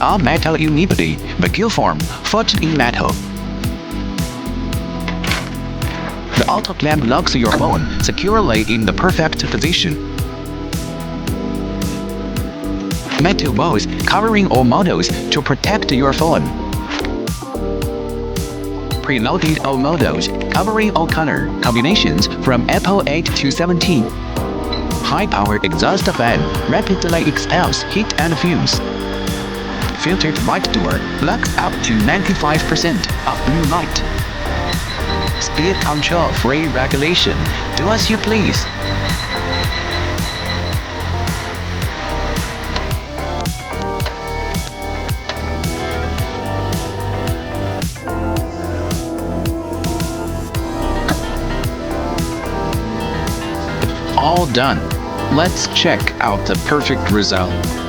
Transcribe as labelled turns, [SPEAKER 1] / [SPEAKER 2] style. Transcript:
[SPEAKER 1] all metal unibody, vacuum form, foot in metal. The auto clamp locks your phone securely in the perfect position. Metal balls covering all models to protect your phone. Preloaded all models covering all color combinations from Apple 8 to 17. High-power exhaust fan rapidly expels heat and fumes. Filtered white door blocks up to 95% of blue light. Speed control free regulation. Do as you please. All done. Let's check out the perfect result.